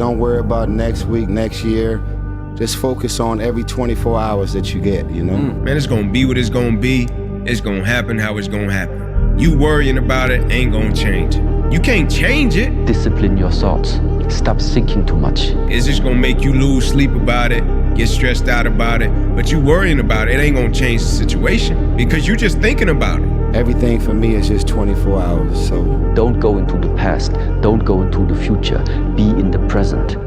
Don't worry about next week, next year. Just focus on every 24 hours that you get, you know? Man, it's gonna be what it's gonna be. It's gonna happen how it's gonna happen. You worrying about it ain't gonna change it. You can't change it. Discipline your thoughts. Stop thinking too much. It's just gonna make you lose sleep about it, get stressed out about it, but you worrying about it ain't gonna change the situation because you just thinking about it. Everything for me is just 24 hours, so. Don't go into the past. Don't go into the future. Be in the present.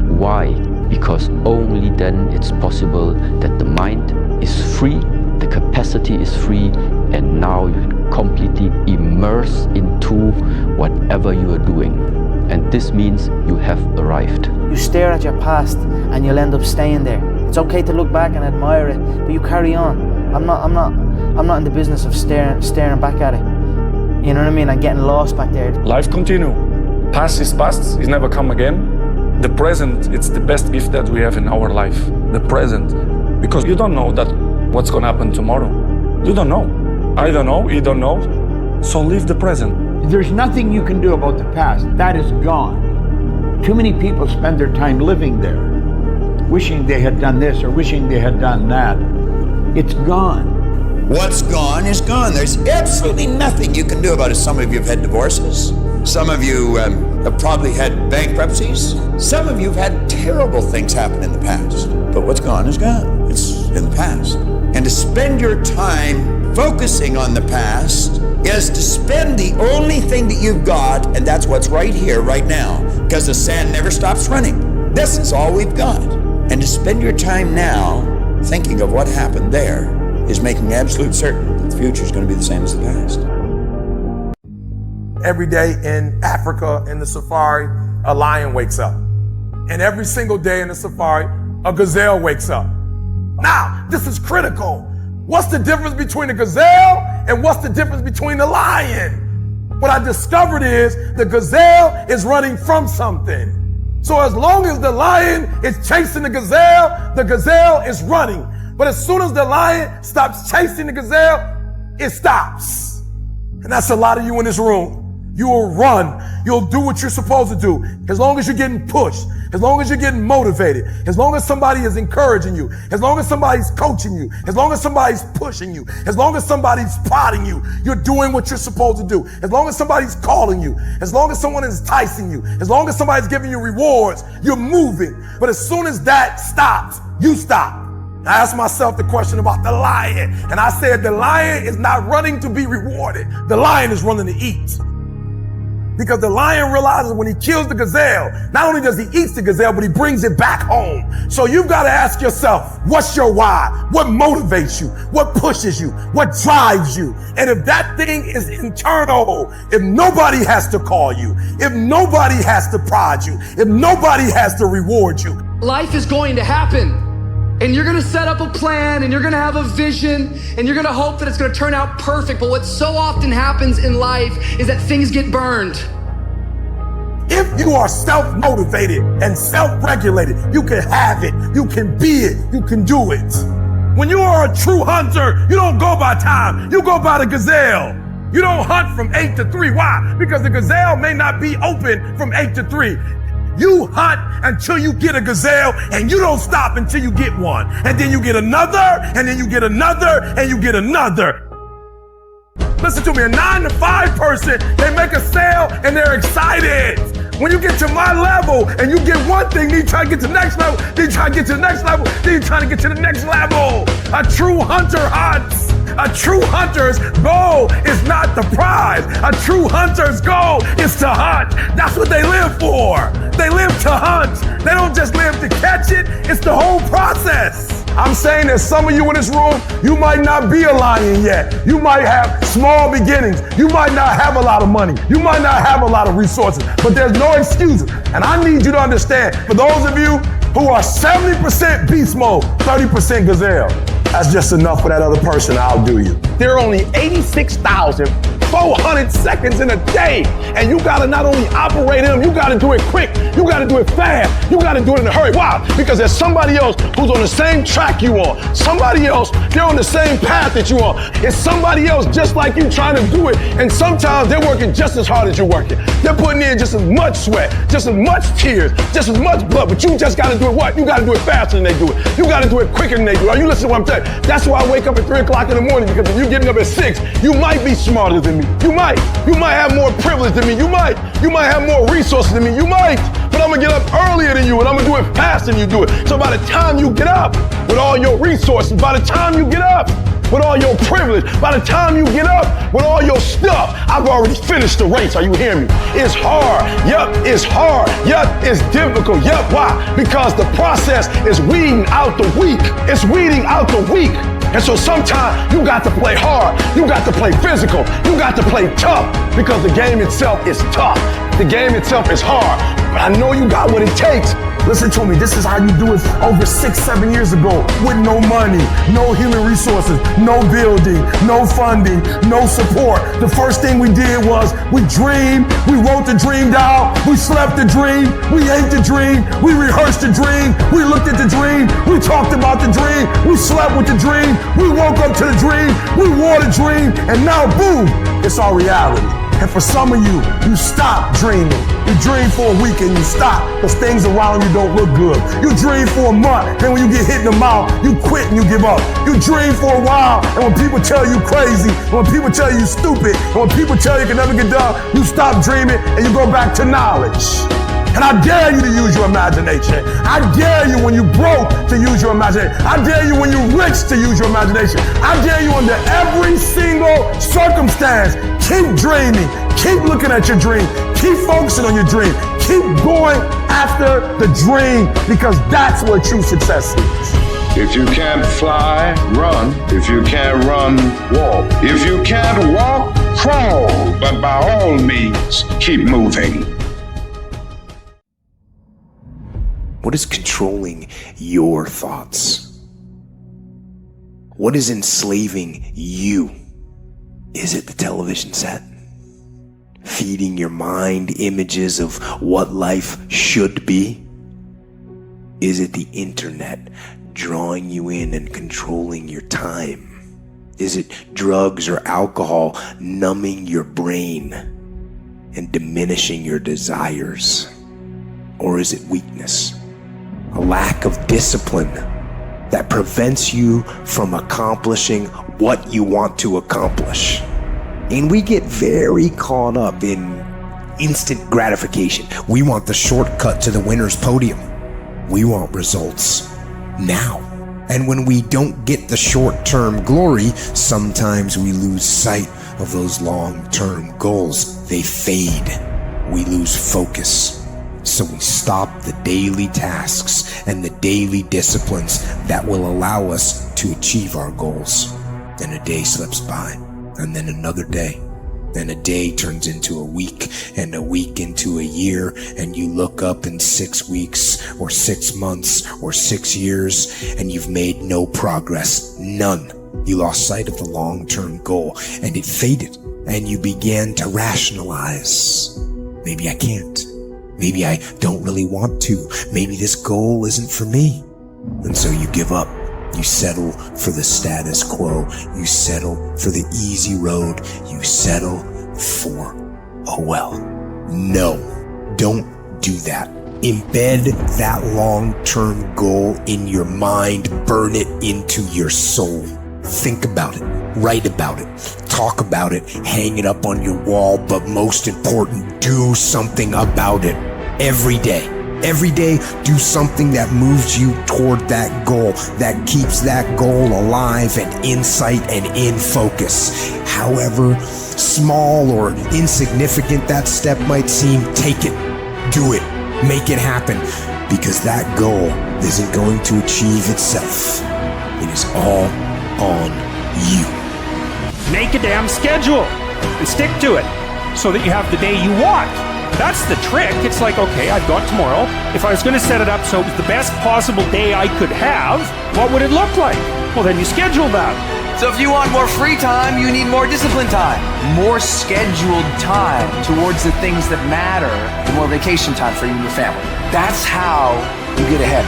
Why? Because only then it's possible that the mind is free, the capacity is free, and now you can completely immerse into whatever you are doing. And this means you have arrived. You stare at your past and you'll end up staying there. It's okay to look back and admire it, but you carry on. I'm not in the business of staring back at it. You know what I mean? And getting lost back there. Life continue. Past is past, it's never come again. The present, it's the best gift that we have in our life. The present. Because you don't know that what's gonna happen tomorrow. You don't know. I don't know, you don't know. So live the present. There's nothing you can do about the past. That is gone. Too many people spend their time living there, wishing they had done this or wishing they had done that. It's gone. What's gone is gone. There's absolutely nothing you can do about it. Some of you have had divorces. Some of you have probably had bankruptcies. Some of you have had terrible things happen in the past. But what's gone is gone. It's in the past. And to spend your time focusing on the past is to spend the only thing that you've got, and that's what's right here, right now, because the sand never stops running. This is all we've got. And to spend your time now thinking of what happened there is making absolute certain that the future is going to be the same as the past. Every day in Africa, in the safari, a lion wakes up. And every single day in the safari, a gazelle wakes up. Now, this is critical. What's the difference between a gazelle and what's the difference between the lion? What I discovered is the gazelle is running from something. So as long as the lion is chasing the gazelle is running. But as soon as the lion stops chasing the gazelle, it stops. And that's a lot of you in this room. You will run. You'll do what you're supposed to do. As long as you're getting pushed, as long as you're getting motivated, as long as somebody is encouraging you, as long as somebody's coaching you, as long as somebody's pushing you, as long as somebody's prodding you, you're doing what you're supposed to do. As long as somebody's calling you, as long as someone is enticing you, as long as somebody's giving you rewards, you're moving. But as soon as that stops, you stop. I asked myself the question about the lion, and I said the lion is not running to be rewarded. The lion is running to eat. Because the lion realizes when he kills the gazelle, not only does he eat the gazelle, but he brings it back home. So you've got to ask yourself, what's your why? What motivates you? What pushes you? What drives you? And if that thing is internal, if nobody has to call you, if nobody has to prod you, if nobody has to reward you. Life is going to happen. And you're gonna set up a plan and you're gonna have a vision and you're gonna hope that it's gonna turn out perfect. But what so often happens in life is that things get burned. If you are self-motivated and self-regulated, you can have it, you can be it, you can do it. When you are a true hunter, you don't go by time, you go by the gazelle. You don't hunt from 8 to 3. Why? Because the gazelle may not be open from 8 to 3. You hunt until you get a gazelle, and you don't stop until you get one. And then you get another, and then you get another, and you get another. Listen to me, a 9 to 5 person, they make a sale and they're excited. When you get to my level and you get one thing, then you try to get to the next level, then you try to get to the next level, then you try to get to the next level. A true hunter hunts. A true hunter's goal is not the prize. A true hunter's goal is to hunt. That's what they live for. They live to hunt. They don't just live to catch it. It's the whole process. I'm saying that some of you in this room, you might not be a lion yet. You might have small beginnings. You might not have a lot of money. You might not have a lot of resources, but there's no excuses. And I need you to understand, for those of you who are 70% beast mode, 30% gazelle, that's just enough for that other person to outdo you. There are only 86,000 400 seconds in a day. And you gotta not only operate in them, you gotta do it quick, you gotta do it fast, you gotta do it in a hurry. Why? Because there's somebody else who's on the same track you on. Somebody else, they're on the same path that you are. It's somebody else just like you trying to do it. And sometimes they're working just as hard as you're working. They're putting in just as much sweat, just as much tears, just as much blood, but you just gotta do it what? You gotta do it faster than they do it. You gotta do it quicker than they do it. Are you listening to what I'm saying? That's why I wake up at 3 o'clock in the morning, because if you're getting up at 6, you might be smarter than me. You might have more privilege than me. You might have more resources than me. You might, but I'm gonna get up earlier than you, and I'm gonna do it faster than you do it. So by the time you get up with all your resources, by the time you get up with all your privilege, by the time you get up with all your stuff, I've already finished the race. Are you hearing me? It's hard. Yep, it's hard. Yep, it's difficult. Yep, why? Because the process is weeding out the weak. It's weeding out the weak. And so sometimes you got to play hard. You got to play physical. You got to play tough, because the game itself is tough. The game itself is hard. But I know you got what it takes. Listen to me, this is how you do it over 6-7 years ago, with no money, no human resources, no building, no funding, no support. The first thing we did was we dreamed, we wrote the dream down, we slept the dream, we ate the dream, we rehearsed the dream, we looked at the dream, we talked about the dream, we slept with the dream, we woke up to the dream, we wore the dream, and now boom, it's our reality. And for some of you, you stop dreaming. You dream for a week and you stop because things around you don't look good. You dream for a month, then when you get hit in the mouth, you quit and you give up. You dream for a while, and when people tell you crazy, when people tell you stupid, and when people tell you can never get done, you stop dreaming and you go back to knowledge. And I dare you to use your imagination. I dare you when you broke to use your imagination. I dare you when you rich to use your imagination. I dare you under every single circumstance. Keep dreaming. Keep looking at your dream. Keep focusing on your dream. Keep going after the dream, because that's where true success is. If you can't fly, run. If you can't run, walk. If you can't walk, crawl. But by all means, keep moving. What is controlling your thoughts? What is enslaving you? Is it the television set? Feeding your mind images of what life should be? Is it the internet drawing you in and controlling your time? Is it drugs or alcohol numbing your brain and diminishing your desires? Or is it weakness? A lack of discipline that prevents you from accomplishing what you want to accomplish. And we get very caught up in instant gratification. We want the shortcut to the winner's podium. We want results now. And when we don't get the short-term glory, sometimes we lose sight of those long-term goals. They fade. We lose focus. So we stop the daily tasks and the daily disciplines that will allow us to achieve our goals. And a day slips by, and then another day. And a day turns into a week, and a week into a year, and you look up in 6 weeks, or 6 months, or 6 years, and you've made no progress. None. You lost sight of the long-term goal, and it faded, and you began to rationalize. Maybe I can't. Maybe I don't really want to. Maybe this goal isn't for me. And so you give up. You settle for the status quo. You settle for the easy road. You settle for, oh well. No, don't do that. Embed that long-term goal in your mind. Burn it into your soul. Think about it. Write about it. Talk about it. Hang it up on your wall. But most important, do something about it. Every day. Every day, do something that moves you toward that goal, that keeps that goal alive and in sight and in focus. However small or insignificant that step might seem, take it, do it, make it happen, because that goal isn't going to achieve itself. It is all on you. Make a damn schedule and stick to it so that you have the day you want. That's the trick. It's like, okay, I've got tomorrow. If I was going to set it up so it was the best possible day I could have, what would it look like? Well, then you schedule that. So if you want more free time, you need more disciplined time. More scheduled time towards the things that matter, and more vacation time for you and your family. That's how you get ahead.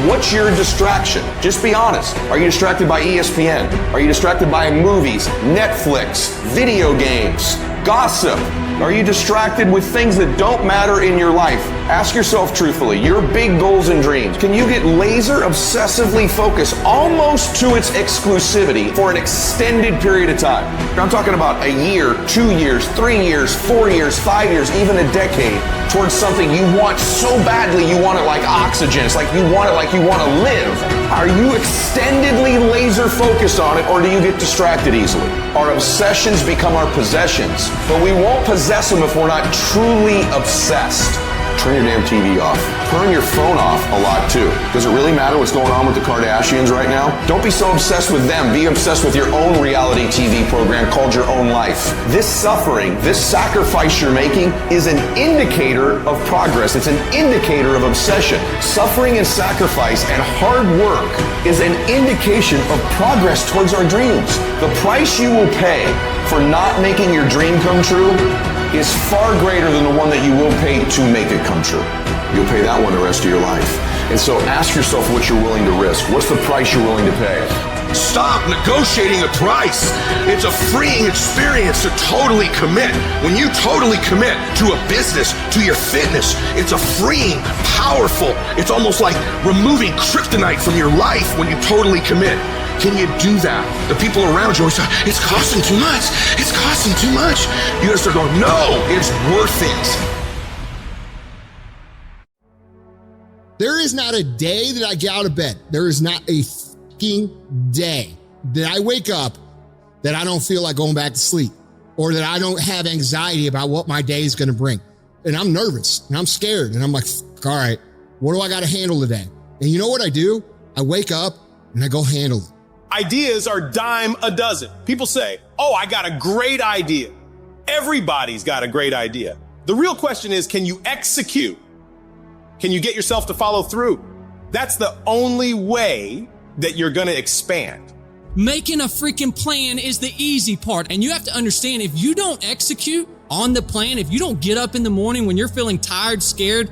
What's your distraction? Just be honest. Are you distracted by ESPN? Are you distracted by movies, Netflix, video games, gossip? Are you distracted with things that don't matter in your life? Ask yourself truthfully, your big goals and dreams. Can you get laser obsessively focused almost to its exclusivity for an extended period of time? I'm talking about a year, 2 years, 3 years, 4 years, 5 years, even a decade towards something you want so badly you want it like oxygen. It's like you want it like you want to live. Are you extendedly laser focused on it, or do you get distracted easily? Our obsessions become our possessions, but we won't possess them if we're not truly obsessed. Turn your damn TV off. Turn your phone off a lot too. Does it really matter what's going on with the Kardashians right now? Don't be so obsessed with them. Be obsessed with your own reality TV program called Your Own Life. This suffering, this sacrifice you're making is an indicator of progress. It's an indicator of obsession. Suffering and sacrifice and hard work is an indication of progress towards our dreams. The price you will pay for not making your dream come true is far greater than the one that you will pay to make it come true. You'll pay that one the rest of your life. And so ask yourself what you're willing to risk. What's the price you're willing to pay? Stop negotiating a price. It's a freeing experience to totally commit. When you totally commit to a business, to your fitness, it's a freeing, powerful, it's almost like removing kryptonite from your life when you totally commit. Can you do that? The people around you always say, it's costing too much. It's costing too much. You gotta start going, no, it's worth it. There is not a day that I get out of bed. There is not a fucking day that I wake up that I don't feel like going back to sleep, or that I don't have anxiety about what my day is going to bring. And I'm nervous and I'm scared and I'm like, all right, what do I got to handle today? And you know what I do? I wake up and I go handle it. Ideas are dime a dozen. People say, oh, I got a great idea. Everybody's got a great idea. The real question is, can you execute? Can you get yourself to follow through? That's the only way that you're going to expand. Making a freaking plan is the easy part. And you have to understand, if you don't execute on the plan, if you don't get up in the morning when you're feeling tired, scared,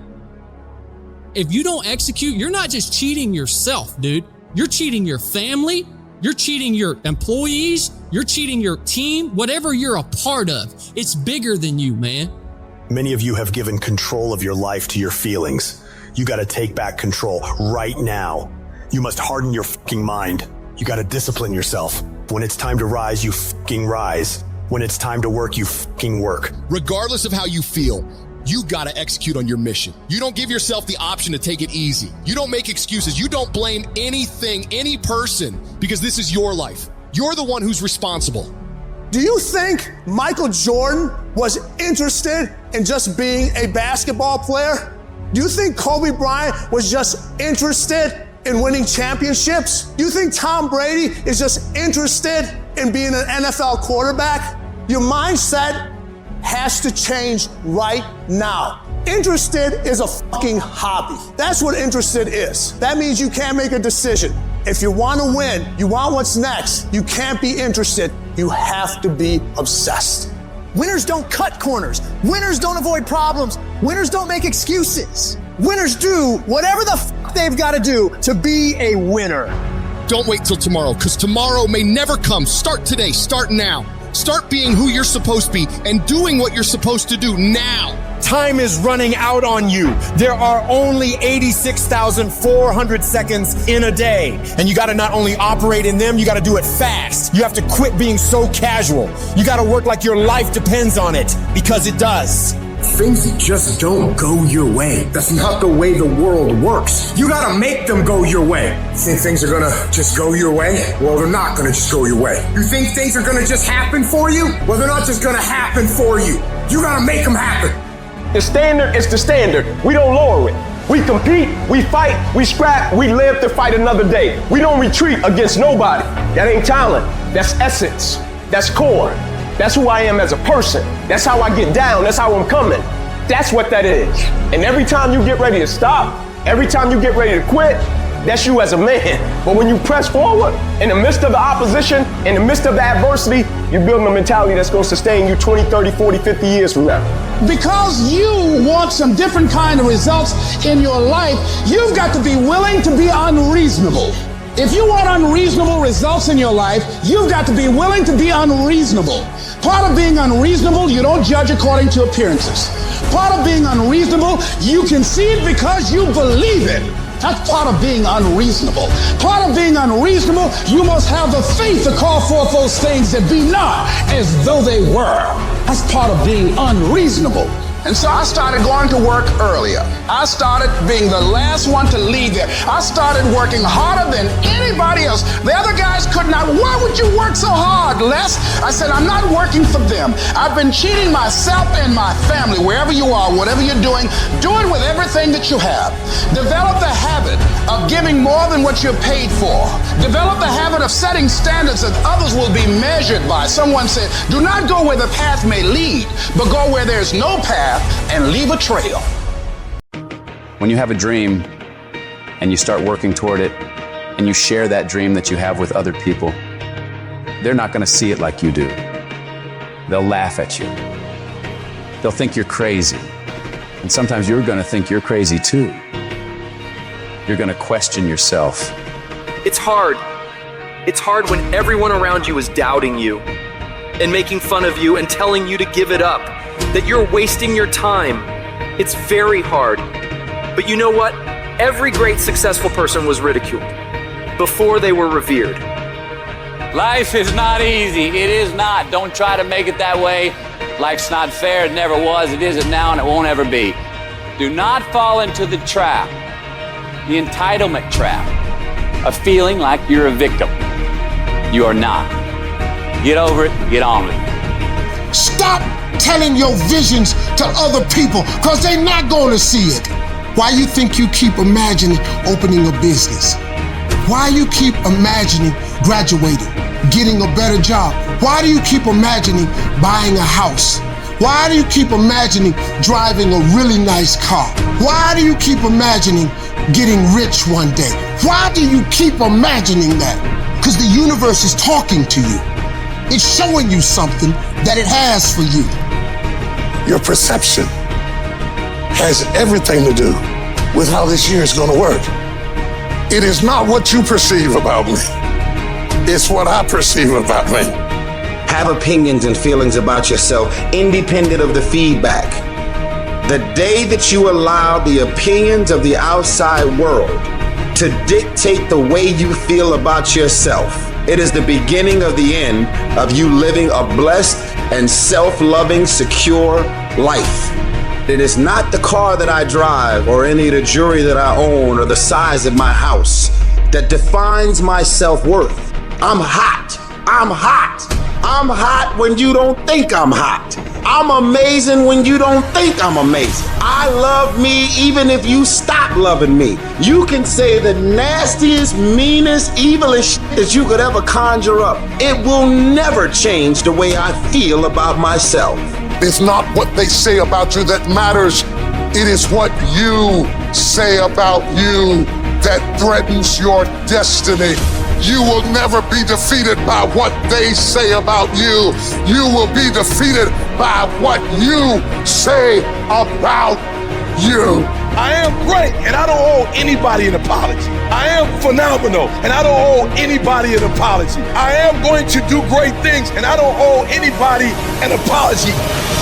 if you don't execute, you're not just cheating yourself, dude. You're cheating your family. You're cheating your employees. You're cheating your team. Whatever you're a part of, it's bigger than you, man. Many of you have given control of your life to your feelings. You got to take back control right now. You must harden your fucking mind. You got to discipline yourself. When it's time to rise, you fucking rise. When it's time to work, you fucking work. Regardless of how you feel, you got to execute on your mission. You don't give yourself the option to take it easy. You don't make excuses. You don't blame anything, any person, because this is your life. You're the one who's responsible. Do you think Michael Jordan was interested in just being a basketball player? Do you think Kobe Bryant was just interested in winning championships? Do you think Tom Brady is just interested in being an NFL quarterback? Your mindset has to change right now. Interested is a fucking hobby. That's what interested is. That means you can't make a decision. If you want to win, you want what's next, you can't be interested. You have to be obsessed. Winners don't cut corners. Winners don't avoid problems. Winners don't make excuses. Winners do whatever the fuck they've got to do to be a winner. Don't wait till tomorrow, because tomorrow may never come. Start today. Start now. Start being who you're supposed to be and doing what you're supposed to do now. Time is running out on you. There are only 86,400 seconds in a day. And you got to not only operate in them, you got to do it fast. You have to quit being so casual. You got to work like your life depends on it, because it does. Things just don't go your way. That's not the way the world works. You gotta make them go your way. You think things are gonna just go your way? Well, they're not gonna just go your way. You think things are gonna just happen for you? Well, they're not just gonna happen for you. You gotta make them happen. The standard is the standard. We don't lower it. We compete, we fight, we scrap, we live to fight another day. We don't retreat against nobody. That ain't talent. That's essence. That's core. That's who I am as a person. That's how I get down. That's how I'm coming. That's what that is. And every time you get ready to stop, every time you get ready to quit, That's you as a man. But when you press forward, in the midst of the opposition, in the midst of the adversity, you're building a mentality that's going to sustain you 20, 30, 40, 50 years from now. Because you want some different kind of results in your life, you've got to be willing to be unreasonable. If you want unreasonable results in your life, you've got to be willing to be unreasonable. Part of being unreasonable, you don't judge according to appearances. Part of being unreasonable, you can see it because you believe it. That's part of being unreasonable. Part of being unreasonable, you must have the faith to call forth those things that be not as though they were. That's part of being unreasonable. And so I started going to work earlier. I started being the last one to leave there. I started working harder than anybody else. The other guys could not. Why would you work so hard, Les? I said, I'm not working for them. I've been cheating myself and my family. Wherever you are, whatever you're doing, do it with everything that you have. Develop the habit of giving more than what you're paid for. Develop the habit of setting standards that others will be measured by. Someone said, do not go where the path may lead, but go where there's no path and leave a trail. When you have a dream and you start working toward it and you share that dream that you have with other people, they're not going to see it like you do. They'll laugh at you. They'll think you're crazy. And sometimes you're going to think you're crazy too. You're going to question yourself. It's hard. It's hard when everyone around you is doubting you and making fun of you and telling you to give it up, that you're wasting your time. It's very hard. But you know what? Every great successful person was ridiculed before they were revered. Life is not easy. It is not. Don't try to make it that way. Life's not fair. It never was. It isn't now, and it won't ever be. Do not fall into the trap, the entitlement trap, of feeling like you're a victim. You are not. Get over it. Get on with it. Stop telling your visions to other people, because they're not going to see it. Why you think you keep imagining opening a business? Why you keep imagining graduating, getting a better job? Why do you keep imagining buying a house? Why do you keep imagining driving a really nice car? Why do you keep imagining getting rich one day? Why do you keep imagining that? Because the universe is talking to you. It's showing you something that it has for you. Your perception has everything to do with how this year is going to work. It is not what you perceive about me. It's what I perceive about me. Have opinions and feelings about yourself independent of the feedback. The day that you allow the opinions of the outside world to dictate the way you feel about yourself, it is the beginning of the end of you living a blessed and self-loving, secure life. It is not the car that I drive or any of the jewelry that I own or the size of my house that defines my self-worth. I'm hot. I'm hot. I'm hot when you don't think I'm hot. I'm amazing when you don't think I'm amazing. I love me even if you stop loving me. You can say the nastiest, meanest, evilest shit that you could ever conjure up. It will never change the way I feel about myself. It's not what they say about you that matters. It is what you say about you that threatens your destiny. You will never be defeated by what they say about you. You will be defeated by what you say about you. I am great, and I don't owe anybody an apology. I am phenomenal, and I don't owe anybody an apology. I am going to do great things, and I don't owe anybody an apology.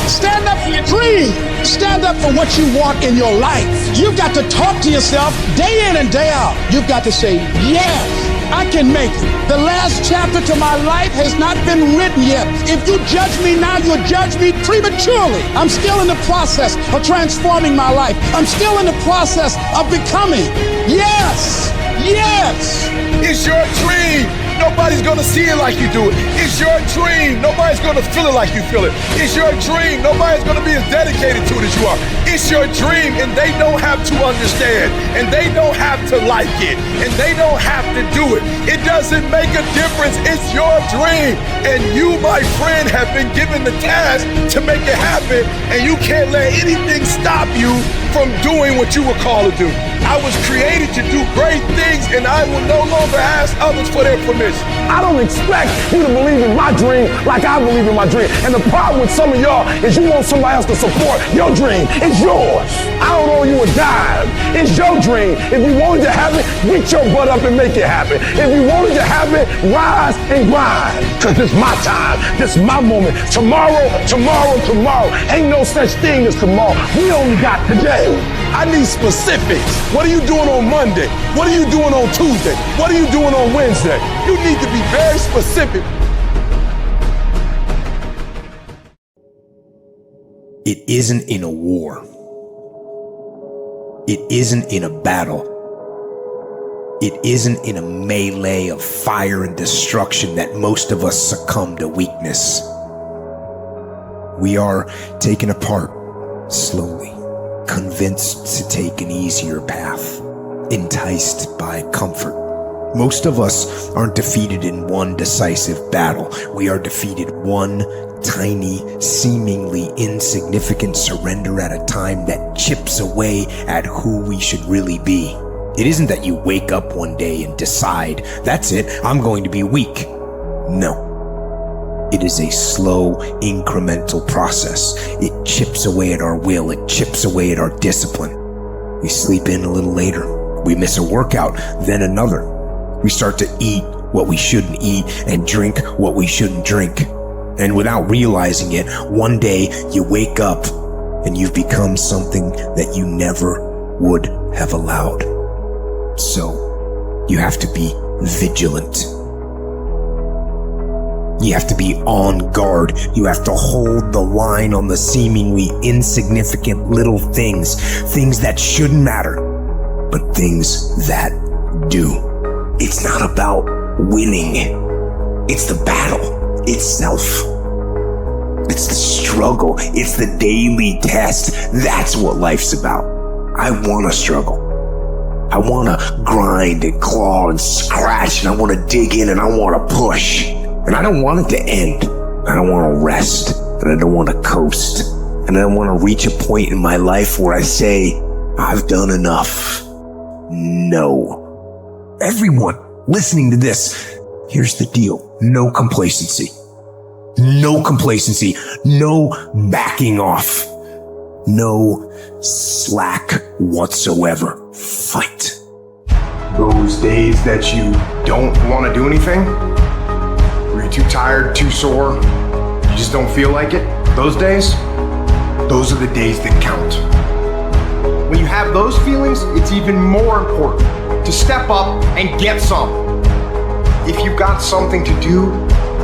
Stand up for your dream. Stand up for what you want in your life. You've got to talk to yourself day in and day out. You've got to say, yes, I can make it. The last chapter to my life has not been written yet. If you judge me now, you'll judge me prematurely. I'm still in the process of transforming my life. I'm still in the process of becoming. Yes, yes. It's your dream. Nobody's gonna see it like you do it. It's your dream. Nobody's gonna feel it like you feel it. It's your dream. Nobody's gonna be as dedicated to it as you are. It's your dream, and they don't have to understand, and they don't have to like it, and they don't have to do it. It doesn't make a difference. It's your dream, and you, my friend, have been given the task to make it happen, and you can't let anything stop you from doing what you were called to do. I was created to do great things, and I will no longer ask others for their permission. I don't expect you to believe in my dream like I believe in my dream. And the problem with some of y'all is you want somebody else to support your dream. It's yours. I don't owe you a dime. It's your dream. If you wanted to happen, get your butt up and make it happen. If you wanted to happen, rise and grind. Because this is my time. This is my moment. Tomorrow. Ain't no such thing as tomorrow. We only got today. I need specifics. What are you doing on Monday? What are you doing on Tuesday? What are you doing on Wednesday? You need to be very specific. It isn't in a war. It isn't in a battle. It isn't in a melee of fire and destruction that most of us succumb to weakness. We are taken apart slowly, convinced to take an easier path, enticed by comfort. Most of us aren't defeated in one decisive battle. We are defeated one tiny, seemingly insignificant surrender at a time that chips away at who we should really be. It isn't that you wake up one day and decide, that's it, I'm going to be weak. No. It is a slow, incremental process. It chips away at our will. It chips away at our discipline. We sleep in a little later. We miss a workout, then another. We start to eat what we shouldn't eat and drink what we shouldn't drink. And without realizing it, one day you wake up and you've become something that you never would have allowed. So, you have to be vigilant. You have to be on guard. You have to hold the line on the seemingly insignificant little things that shouldn't matter, but things that do. It's not about winning. It's the battle itself. It's the struggle. It's the daily test. That's what life's about. I want to struggle. I want to grind and claw and scratch, and I want to dig in and I want to push. And I don't want it to end. I don't want to rest, and I don't want to coast. And I don't want to reach a point in my life where I say, I've done enough. No. Everyone listening to this, here's the deal. No complacency. No complacency. No backing off. No slack whatsoever. Fight. Those days that you don't want to do anything, where you're too tired, too sore, you just don't feel like it, those days, those are the days that count. When you have those feelings, it's even more important to step up and get some. If you've got something to do,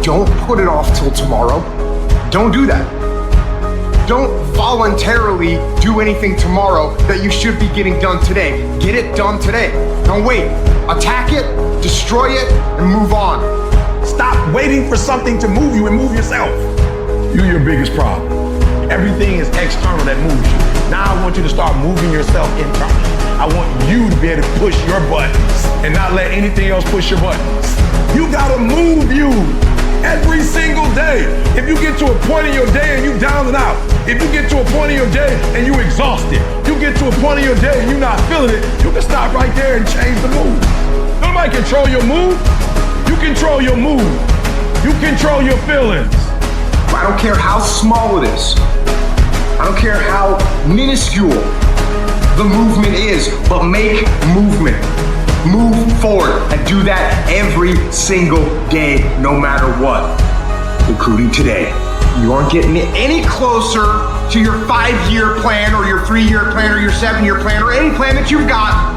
don't put it off till tomorrow. Don't do that. Don't voluntarily do anything tomorrow that you should be getting done today. Get it done today. Don't wait. Attack it, destroy it, and move on. Stop waiting for something to move you and move yourself. You're your biggest problem. Everything is external that moves you. Now I want you to start moving yourself internally. I want you to be able to push your buttons and not let anything else push your buttons. You gotta move you every single day. If you get to a point in your day and you down and out, if you get to a point in your day and you exhausted, you get to a point in your day and you're not feeling it, you can stop right there and change the mood. Nobody control your mood. You control your mood. You control your feelings. I don't care how small it is. I don't care how minuscule the movement is, but make movement. Move forward and do that every single day, no matter what, including today. You aren't getting any closer to your 5-year plan or your 3-year plan or your 7-year plan or any plan that you've got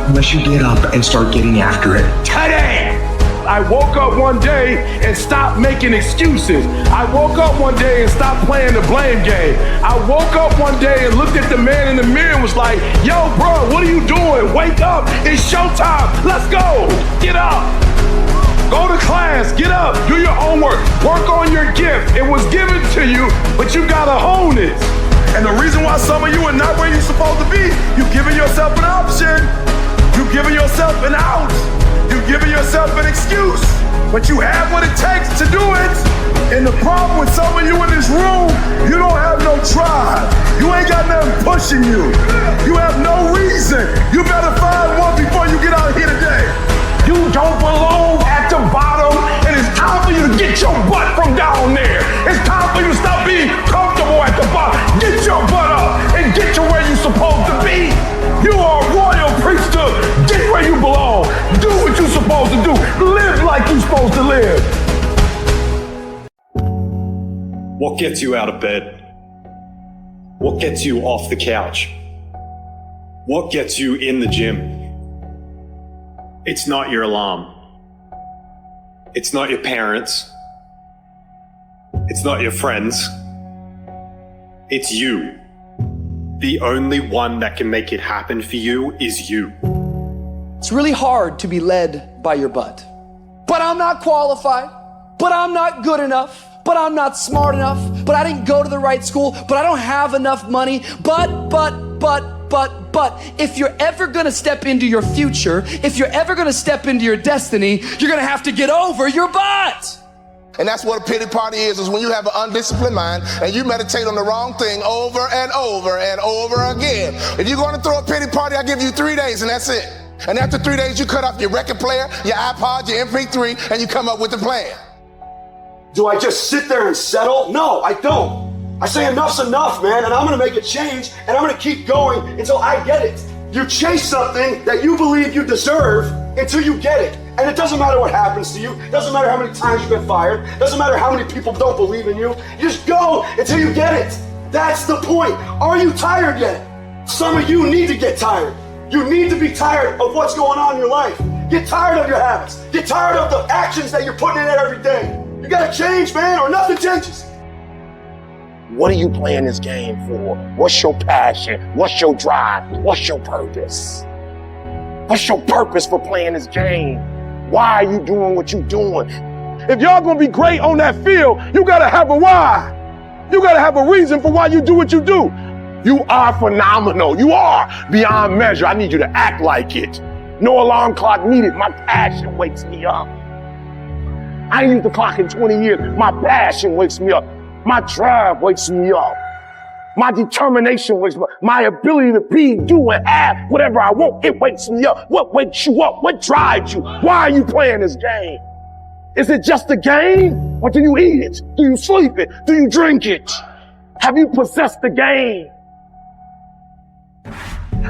unless you get up and start getting after it today. I woke up one day and stopped making excuses. I woke up one day and stopped playing the blame game. I woke up one day and looked at the man in the mirror and was like, yo, bro, what are you doing? Wake up. It's showtime. Let's go. Get up. Go to class. Get up. Do your homework. Work on your gift. It was given to you, but you got to hone it. And the reason why some of you are not where you're supposed to be, you've given yourself an option. You've given yourself an out. You've given yourself an excuse, but you have what it takes to do it. And the problem with some of you in this room, you don't have no drive. You ain't got nothing pushing you. You have no reason. You What gets you out of bed? What gets you off the couch? What gets you in the gym? It's not your alarm. It's not your parents. It's not your friends. It's you. The only one that can make it happen for you is you. It's really hard to be led by your butt. But I'm not qualified. But I'm not good enough. But I'm not smart enough. But I didn't go to the right school. But I don't have enough money. But. If you're ever gonna step into your future, if you're ever gonna step into your destiny, you're gonna have to get over your butt. And that's what a pity party is when you have an undisciplined mind and you meditate on the wrong thing over and over and over again. If you're going to throw a pity party, I give you 3 days and that's it. And after 3 days, you cut off your record player, your iPod, your MP3, and you come up with a plan. Do I just sit there and settle? No, I don't. I say enough's enough, man, and I'm gonna make a change, and I'm gonna keep going until I get it. You chase something that you believe you deserve until you get it. And it doesn't matter what happens to you. It doesn't matter how many times you've been fired. It doesn't matter how many people don't believe in you. You just go until you get it. That's the point. Are you tired yet? Some of you need to get tired. You need to be tired of what's going on in your life. Get tired of your habits. Get tired of the actions that you're putting in every day. You gotta change, man, or nothing changes. What are you playing this game for? What's your passion? What's your drive? What's your purpose? What's your purpose for playing this game? Why are you doing what you're doing? If y'all gonna be great on that field, you gotta have a why. You gotta have a reason for why you do what you do. You are phenomenal. You are beyond measure. I need you to act like it. No alarm clock needed. My passion wakes me up. I ain't used the clock in 20 years. My passion wakes me up. My drive wakes me up. My determination wakes me up. My ability to be, do, and have whatever I want, it wakes me up. What wakes you up? What drives you? Why are you playing this game? Is it just a game? Or do you eat it? Do you sleep it? Do you drink it? Have you possessed the game?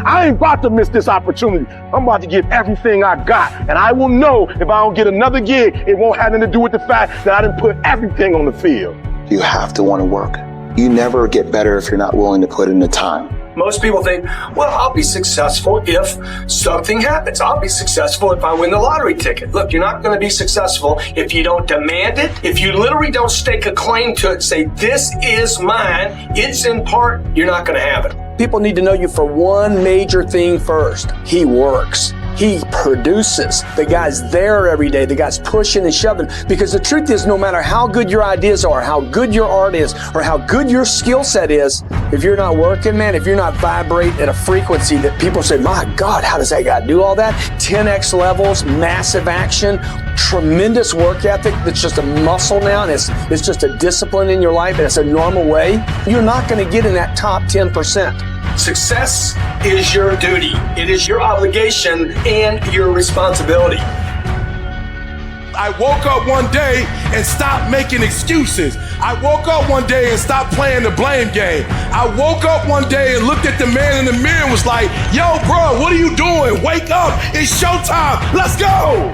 I ain't about to miss this opportunity. I'm about to give everything I got. And I will know if I don't get another gig, it won't have anything to do with the fact that I didn't put everything on the field. You have to want to work. You never get better if you're not willing to put in the time. Most people think, well, I'll be successful if something happens. I'll be successful if I win the lottery ticket. Look, you're not going to be successful if you don't demand it. If you literally don't stake a claim to it, say, this is mine, it's in part, you're not going to have it. People need to know you for one major thing first. He works. He produces. The guy's there every day. The guy's pushing and shoving. Because the truth is, no matter how good your ideas are, how good your art is, or how good your skill set is, if you're not working, man, if you're not vibrating at a frequency that people say, my God, how does that guy do all that? 10x levels, massive action, tremendous work ethic that's just a muscle now, and it's just a discipline in your life, and it's a normal way, you're not going to get in that top 10%. Success is your duty. It is your obligation and your responsibility. I woke up one day and stopped making excuses. I woke up one day and stopped playing the blame game. I woke up one day and looked at the man in the mirror and was like, yo, bro, what are you doing? Wake up. It's showtime. Let's go.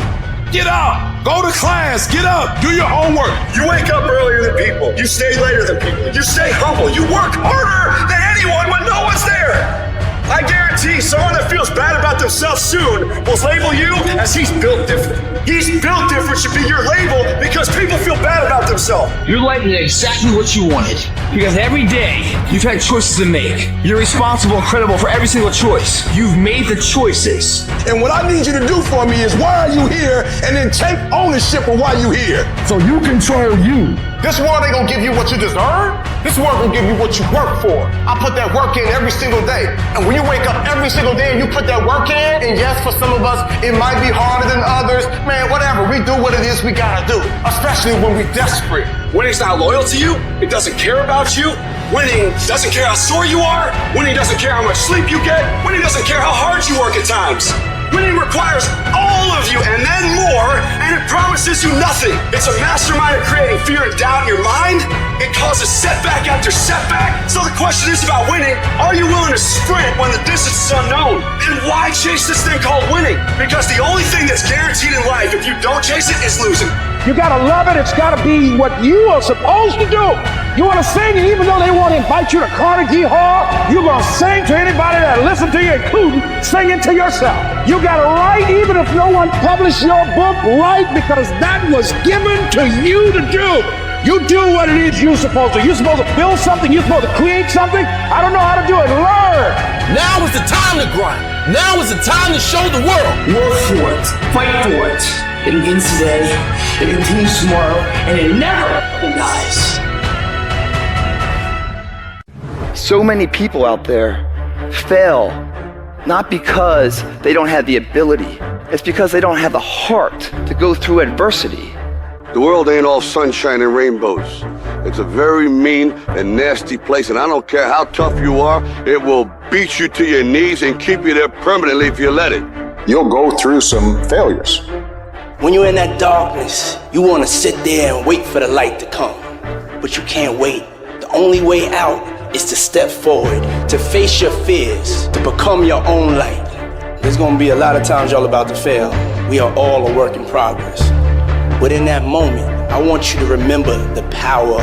Get up. Go to class. Get up. Do your homework. You wake up earlier than people. You stay later than people. You stay humble. You work harder than anyone when no one's there. I guarantee someone that feels bad about themselves soon will label you as he's built different. He's built different should be your label because people feel bad about themselves. Your life is exactly what you wanted because every day you've had choices to make. You're responsible and credible for every single choice. You've made the choices. And what I need you to do for me is why are you here and then take ownership of why you're here. So you control you. This world ain't gonna give you what you deserve. This world gonna give you what you work for. I put that work in every single day. And when you wake up every single day and you put that work in, and yes, for some of us, it might be harder than others. Man, whatever, we do what it is we gotta do. Especially when we're desperate. Winning's not loyal to you. It doesn't care about you. Winning doesn't care how sore you are. Winning doesn't care how much sleep you get. Winning doesn't care how hard you work at times. Winning requires all of you and then more, and it promises you nothing. It's a mastermind of creating fear and doubt in your mind. It causes setback after setback. So the question is about winning. Are you willing to sprint when the distance is unknown? And why chase this thing called winning? Because the only thing that's guaranteed in life, if you don't chase it, is losing. You gotta love it. It's gotta be what you are supposed to do. You wanna sing, and even though they won't invite you to Carnegie Hall, you're gonna sing to anybody that listens to you, including singing to yourself. You gotta write, even if no one published your book, write, because that was given to you to do. You do what it is you're supposed to. You're supposed to build something. You're supposed to create something. I don't know how to do it. Learn. Now is the time to grind. Now is the time to show the world. Work for it. Fight for it. It begins today, it continues tomorrow, and it never dies. So many people out there fail, not because they don't have the ability. It's because they don't have the heart to go through adversity. The world ain't all sunshine and rainbows. It's a very mean and nasty place, and I don't care how tough you are, it will beat you to your knees and keep you there permanently if you let it. You'll go through some failures. When you're in that darkness, you want to sit there and wait for the light to come. But you can't wait. The only way out is to step forward, to face your fears, to become your own light. There's going to be a lot of times y'all about to fail. We are all a work in progress. But in that moment, I want you to remember the power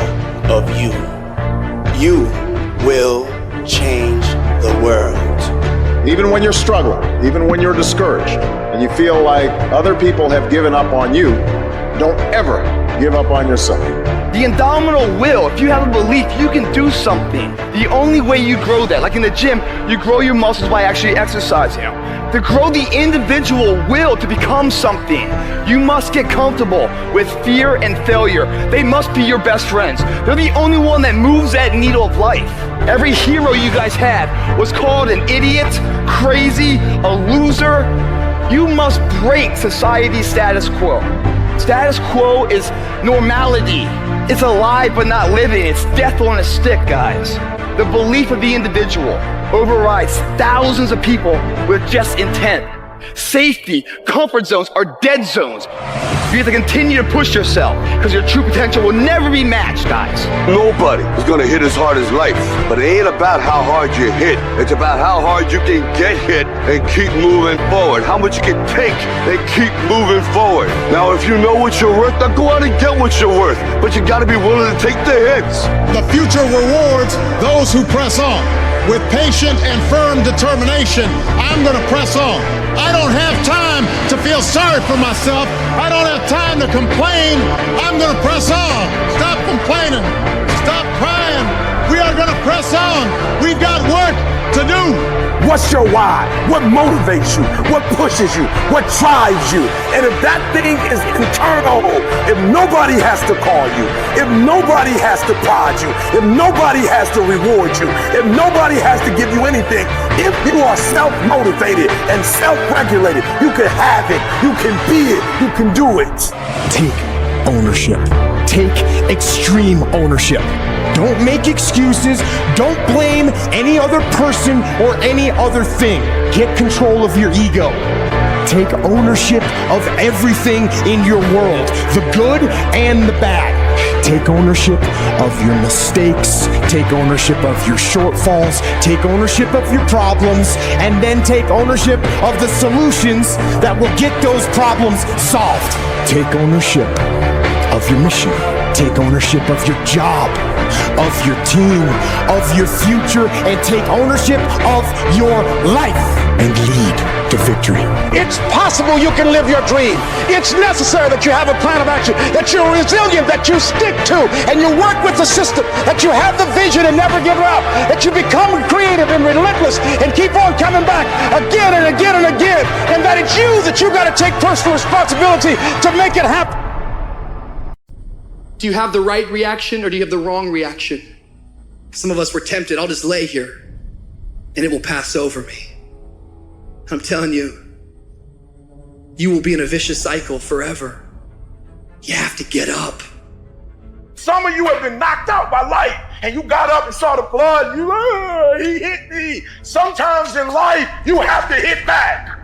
of you. You will change the world. Even when you're struggling, even when you're discouraged, and you feel like other people have given up on you, don't ever give up on yourself. The indomitable will, if you have a belief you can do something, the only way you grow that, like in the gym, you grow your muscles by actually exercising. To grow the individual will to become something, you must get comfortable with fear and failure. They must be your best friends. They're the only one that moves that needle of life. Every hero you guys had was called an idiot, crazy, a loser. You must break society's status quo. Status quo is normality. It's alive but not living. It's death on a stick, guys. The belief of the individual overrides thousands of people with just intent. Safety, comfort zones are dead zones. You have to continue to push yourself because your true potential will never be matched, guys. Nobody is gonna hit as hard as life, but it ain't about how hard you hit. It's about how hard you can get hit and keep moving forward. How much you can take and keep moving forward. Now, if you know what you're worth, then go out and get what you're worth. But you gotta be willing to take the hits. The future rewards those who press on. With patient and firm determination, I'm gonna press on. I don't have time to feel sorry for myself. I don't have time to complain. I'm gonna press on. Stop complaining. Stop crying. We are gonna press on. We've got work to do. What's your why? What motivates you? What pushes you? What drives you? And if that thing is internal, if nobody has to call you, if nobody has to prod you, if nobody has to reward you, if nobody has to give you anything, if you are self-motivated and self-regulated, you can have it, you can be it, you can do it. Take ownership. Take extreme ownership. Don't make excuses. Don't blame any other person or any other thing. Get control of your ego. Take ownership of everything in your world, the good and the bad. Take ownership of your mistakes. Take ownership of your shortfalls. Take ownership of your problems. And then take ownership of the solutions that will get those problems solved. Take ownership of your mission. Take ownership of your job, of your team, of your future, and take ownership of your life and lead to victory. It's possible you can live your dream. It's necessary that you have a plan of action, that you're resilient, that you stick to, and you work with the system, that you have the vision and never give up, that you become creative and relentless and keep on coming back again and again and again, and that it's you that you got to take personal responsibility to make it happen. Do you have the right reaction or do you have the wrong reaction? Some of us were tempted, I'll just lay here and it will pass over me. I'm telling you, you will be in a vicious cycle forever. You have to get up. Some of you have been knocked out by life and you got up and saw the blood. He hit me. Sometimes in life, you have to hit back.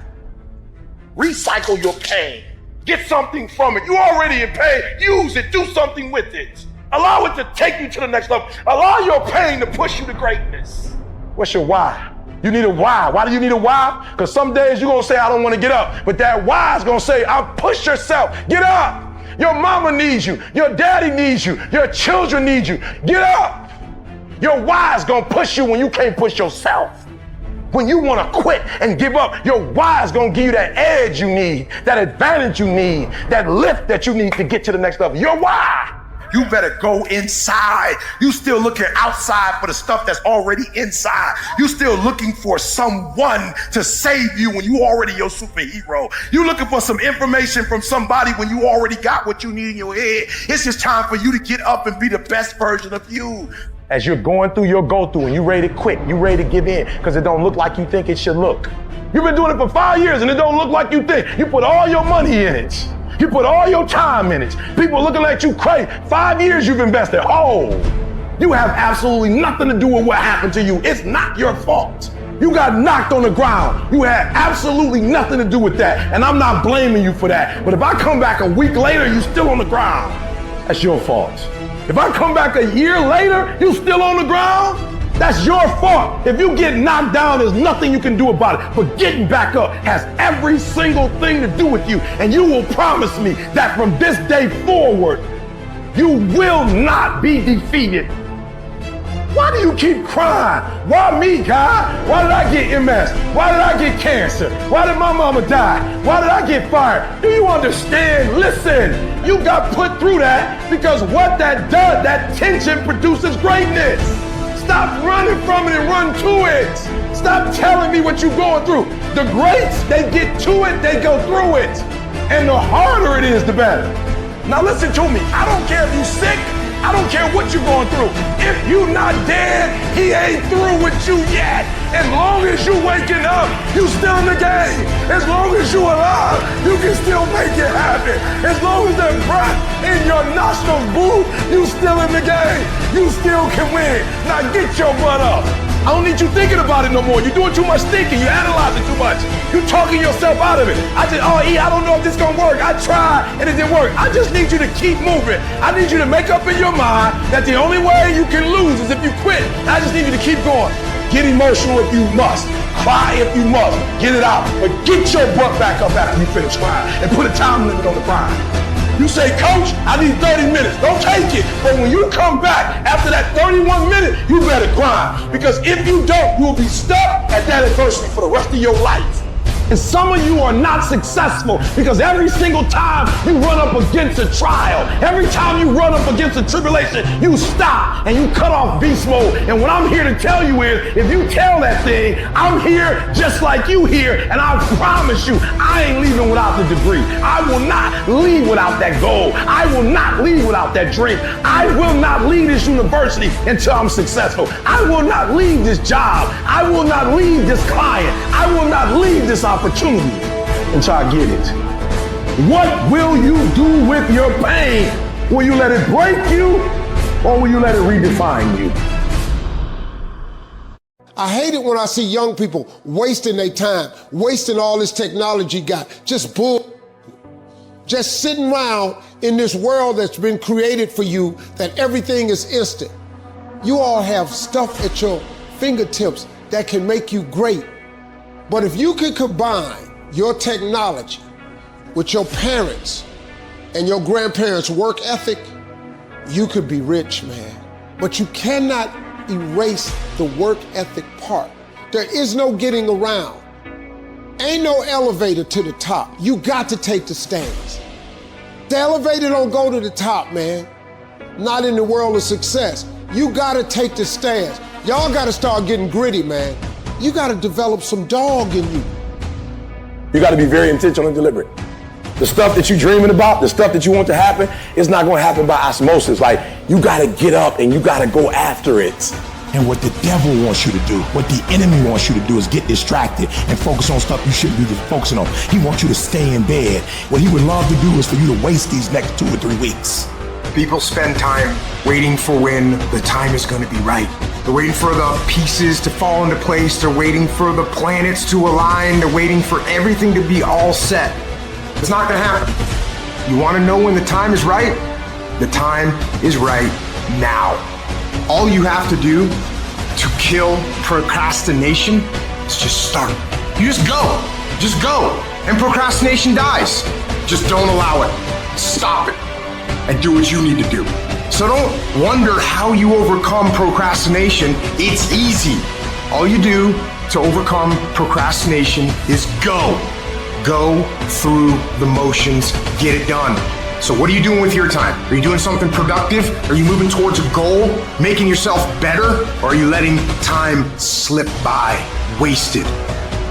Recycle your pain. Get something from it. You're already in pain. Use it. Do something with it. Allow it to take you to the next level. Allow your pain to push you to greatness. What's your why? You need a why. Why do you need a why? Because some days you're going to say, I don't want to get up. But that why is going to say, I'll push yourself. Get up. Your mama needs you. Your daddy needs you. Your children need you. Get up. Your why is gonna push you when you can't push yourself. When you wanna quit and give up, your why is gonna give you that edge you need, that advantage you need, that lift that you need to get to the next level. Your why. You better go inside. You still looking outside for the stuff that's already inside. You still looking for someone to save you when you already your superhero. You looking for some information from somebody when you already got what you need in your head. It's just time for you to get up and be the best version of you. As you're going through your go-through and you ready to quit, you ready to give in because it don't look like you think it should look. You've been doing it for 5 years and it don't look like you think. You put all your money in it. You put all your time in it. People are looking at you crazy. 5 years you've invested. Oh, you have absolutely nothing to do with what happened to you. It's not your fault. You got knocked on the ground. You had absolutely nothing to do with that. And I'm not blaming you for that. But if I come back a week later, you still on the ground, that's your fault. If I come back a year later, you still on the ground, that's your fault. If you get knocked down, there's nothing you can do about it. But getting back up has every single thing to do with you. And you will promise me that from this day forward, you will not be defeated. Why do you keep crying? Why me, God? Why did I get MS? Why did I get cancer? Why did my mama die? Why did I get fired? Do you understand? Listen, you got put through that because what that does, that tension produces greatness. Stop running from it and run to it. Stop telling me what you're going through. The greats, they get to it, they go through it. And the harder it is, the better. Now listen to me. I don't care if you're sick. I don't care what you're going through. If you're not dead, he ain't through with you yet. As long as you waking up, you still in the game. As long as you alive, you can still make it happen. As long as that breath in your nostrils move, you still in the game. You still can win. Now get your butt up. I don't need you thinking about it no more. You're doing too much thinking. You're analyzing too much. You're talking yourself out of it. I don't know if this is gonna work. I tried and it didn't work. I just need you to keep moving. I need you to make up in your mind that the only way you can lose is if you quit. I just need you to keep going. Get emotional if you must. Cry if you must. Get it out. But get your butt back up after you finish crying and put a time limit on the crying. You say, Coach, I need 30 minutes. Don't take it. But when you come back after that 31 minutes, you better grind. Because if you don't, you'll be stuck at that adversity for the rest of your life. And some of you are not successful because every single time you run up against a trial, every time you run up against a tribulation, you stop and you cut off beast mode. And what I'm here to tell you is, if you tell that thing, I'm here just like you here, and I promise you, I ain't leaving without the degree. I will not leave without that goal. I will not leave without that dream. I will not leave this university until I'm successful. I will not leave this job. I will not leave this client. I will not leave this opportunity until I get it. What will you do with your pain? Will you let it break you, or will you let it redefine you? I hate it when I see young people wasting their time, wasting all this technology got, just sitting around in this world that's been created for you, that everything is instant. You all have stuff at your fingertips that can make you great. But if you can combine your technology with your parents and your grandparents' work ethic, you could be rich, man. But you cannot erase the work ethic part. There is no getting around. Ain't no elevator to the top. You got to take the stairs. The elevator don't go to the top, man. Not in the world of success. You gotta take the stairs. Y'all gotta start getting gritty, man. You gotta develop some dog in you. You gotta be very intentional and deliberate. The stuff that you're dreaming about, the stuff that you want to happen, it's not gonna happen by osmosis. Like, you gotta get up and you gotta go after it. And what the devil wants you to do, what the enemy wants you to do, is get distracted and focus on stuff you shouldn't be focusing on. He wants you to stay in bed. What he would love to do is for you to waste these next 2 or 3 weeks. People spend time waiting for when the time is going to be right. They're waiting for the pieces to fall into place. They're waiting for the planets to align. They're waiting for everything to be all set. It's not going to happen. You want to know when the time is right? The time is right now. All you have to do to kill procrastination is just start. You just go. Just go. And procrastination dies. Just don't allow it. stop it and do what you need to do. So don't wonder how you overcome procrastination. It's easy. All you do to overcome procrastination is go. Go through the motions, get it done. So what are you doing with your time? Are you doing something productive? Are you moving towards a goal, making yourself better? Or are you letting time slip by, wasted?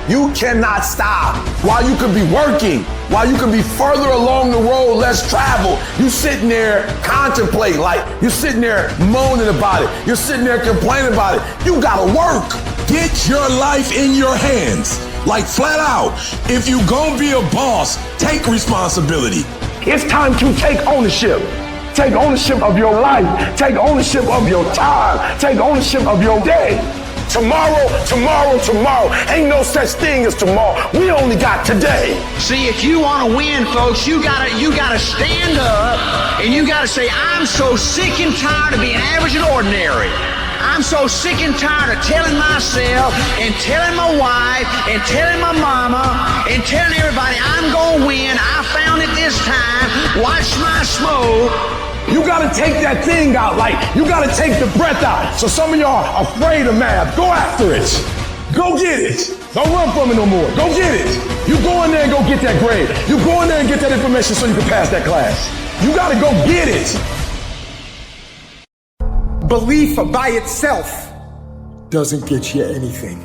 You cannot stop. While you could be working, while you could be further along the road, less traveled, you sitting there contemplating, like you're sitting there moaning about it. You're sitting there complaining about it. You gotta work. Get your life in your hands. Like flat out, if you gonna be a boss, take responsibility. It's time to take ownership. Take ownership of your life. Take ownership of your time. Take ownership of your day. Tomorrow, tomorrow, tomorrow. Ain't no such thing as tomorrow. We only got today. See, if you want to win, folks, you gotta stand up and you gotta say, I'm so sick and tired of being average and ordinary. I'm so sick and tired of telling myself and telling my wife and telling my mama and telling everybody I'm gonna win. I found it this time. Watch my smoke. You gotta take that thing out, like you gotta take the breath out. So some of y'all are afraid of math. Go after it. Go get it. Don't run from it no more. Go get it. You go in there and go get that grade. You go in there and get that information so you can pass that class. You gotta go get it. Belief by itself doesn't get you anything.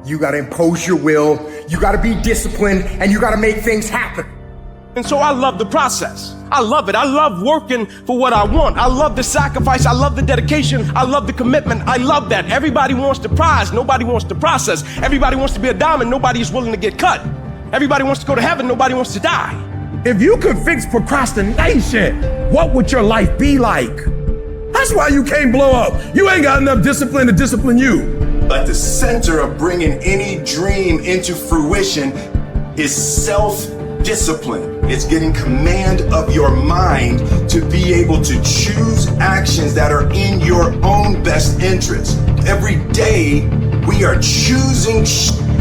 You gotta impose your will, you gotta be disciplined, and you gotta make things happen. And so I love the process. I love it. I love working for what I want. I love the sacrifice. I love the dedication. I love the commitment. I love that. Everybody wants the prize. Nobody wants the process. Everybody wants to be a diamond. Nobody is willing to get cut. Everybody wants to go to heaven. Nobody wants to die. If you could fix procrastination, what would your life be like? That's why you can't blow up. You ain't got enough discipline to discipline you. But the center of bringing any dream into fruition is self-discipline. It's getting command of your mind to be able to choose actions that are in your own best interest. Every day, we are choosing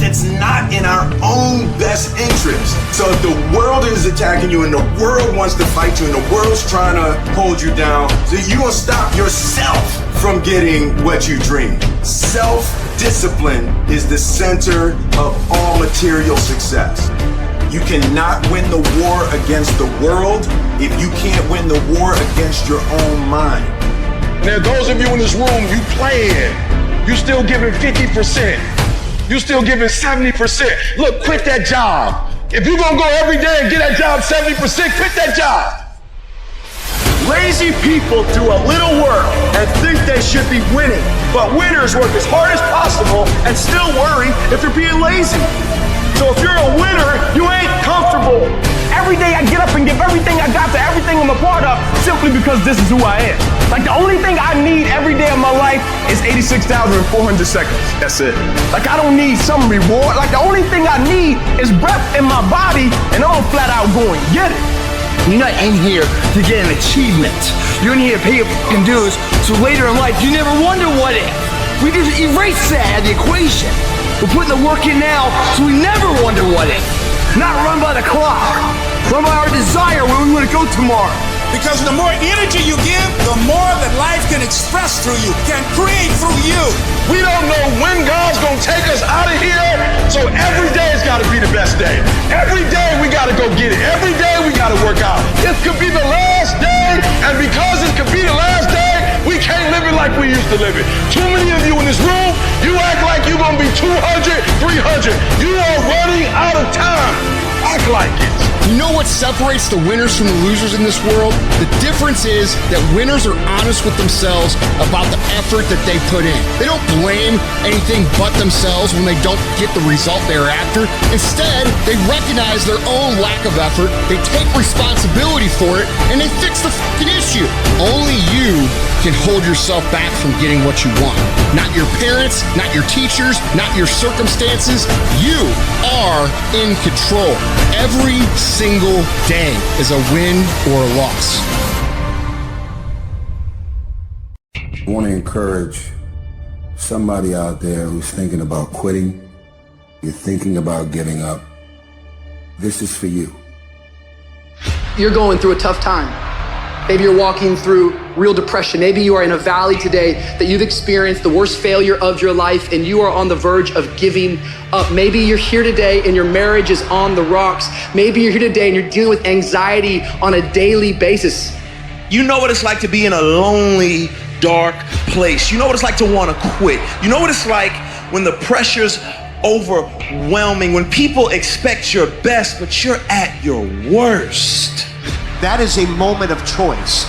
that's not in our own best interest. So if the world is attacking you and the world wants to fight you and the world's trying to hold you down, so you're gonna stop yourself from getting what you dream. Self-discipline is the center of all material success. You cannot win the war against the world if you can't win the war against your own mind. Now, those of you in this room, you playing. You still giving 50%. You still giving 70%. Look, quit that job. If you're gonna go every day and get that job 70%, quit that job. Lazy people do a little work and think they should be winning, but winners work as hard as possible and still worry if they're being lazy. So if you're a winner, you ain't comfortable. Every day I get up and give everything I got to everything I'm a part of simply because this is who I am. Like the only thing I need every day of my life is 86,400 seconds. That's it. Like I don't need some reward. Like the only thing I need is breath in my body and I'm flat out going get it. You're not in here to get an achievement. You're in here to pay your fucking dues so later in life you never wonder what if. We just erase that out of the equation. We're putting the work in now so we never wonder what if. Not run by the clock. Run by our desire where we want to go tomorrow. Because the more energy you give, the more that life can express through you, can create through you. We don't know when God's gonna take us out of here, so every day has gotta be the best day. Every day we gotta go get it. Every day we gotta work out. This could be the last day, and because it could be the last day, we can't live it like we used to live it. Too many of you in this room, you act like you're gonna be 200, 300. You are running out of time. Act like it. You know what separates the winners from the losers in this world? The difference is that winners are honest with themselves about the effort that they put in. They don't blame anything but themselves when they don't get the result they're after. Instead, they recognize their own lack of effort, they take responsibility for it, and they fix the fucking issue. Only you can hold yourself back from getting what you want. Not your parents, not your teachers, not your circumstances. You are in control. Every single day is a win or a loss. I want to encourage somebody out there who's thinking about quitting, you're thinking about giving up. This is for you. you're going through a tough time. Maybe you're walking through real depression. Maybe you are in a valley today that you've experienced the worst failure of your life and you are on the verge of giving up. Maybe you're here today and your marriage is on the rocks. Maybe you're here today and you're dealing with anxiety on a daily basis. You know what it's like to be in a lonely, dark place. You know what it's like to want to quit. You know what it's like when the pressure's overwhelming, when people expect your best, but you're at your worst. That is a moment of choice.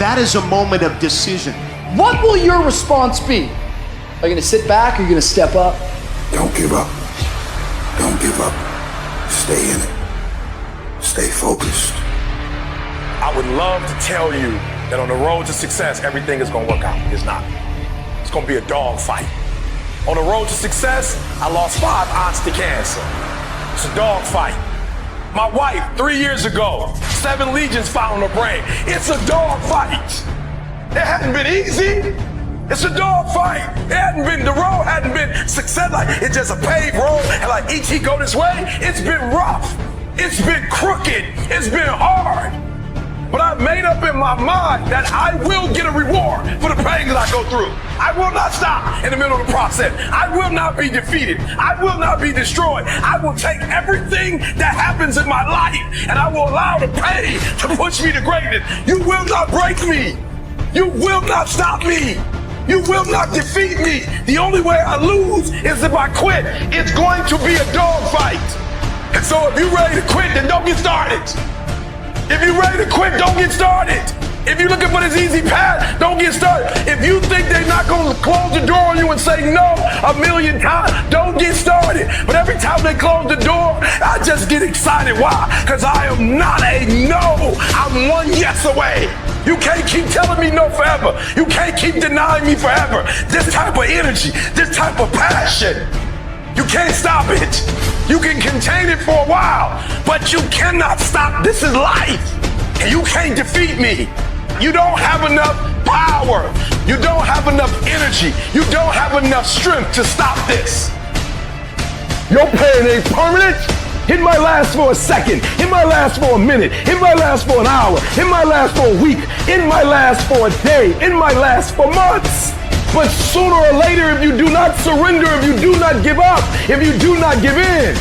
That is a moment of decision. What will your response be? Are you gonna sit back or are you gonna step up? Don't give up. Don't give up. Stay in it. Stay focused. I would love to tell you that on the road to success, everything is gonna work out. It's not. It's gonna be a dog fight. On the road to success, I lost 5 aunts to cancer. It's a dog fight. My wife, 3 years ago, 7 legions found in her brain. It's a dog fight. It hadn't been easy. It's a dog fight. The road hadn't been success. Like, it's just a paved road, and like E.T. go this way. It's been rough. It's been crooked. It's been hard. But I've made up in my mind that I will get a reward for the pain that I go through. I will not stop in the middle of the process. I will not be defeated. I will not be destroyed. I will take everything that happens in my life and I will allow the pain to push me to greatness. You will not break me. You will not stop me. You will not defeat me. The only way I lose is if I quit. It's going to be a dog fight. And so if you're ready to quit, then don't get started. If you're ready to quit, don't get started. If you're looking for this easy path, don't get started. If you think they're not going to close the door on you and say no 1,000,000 times, don't get started. But every time they close the door, I just get excited. Why? Because I am not a no. I'm one yes away. You can't keep telling me no forever. You can't keep denying me forever. This type of energy, this type of passion, you can't stop it. You can contain it for a while, but you cannot stop. This is life, and you can't defeat me. You don't have enough power. You don't have enough energy. You don't have enough strength to stop this. Your pain ain't permanent. It might last for a second. It might last for a minute. It might last for an hour. It might last for a week. It might last for a day. It might last for months. But sooner or later, if you do not surrender, if you do not give up, if you do not give in,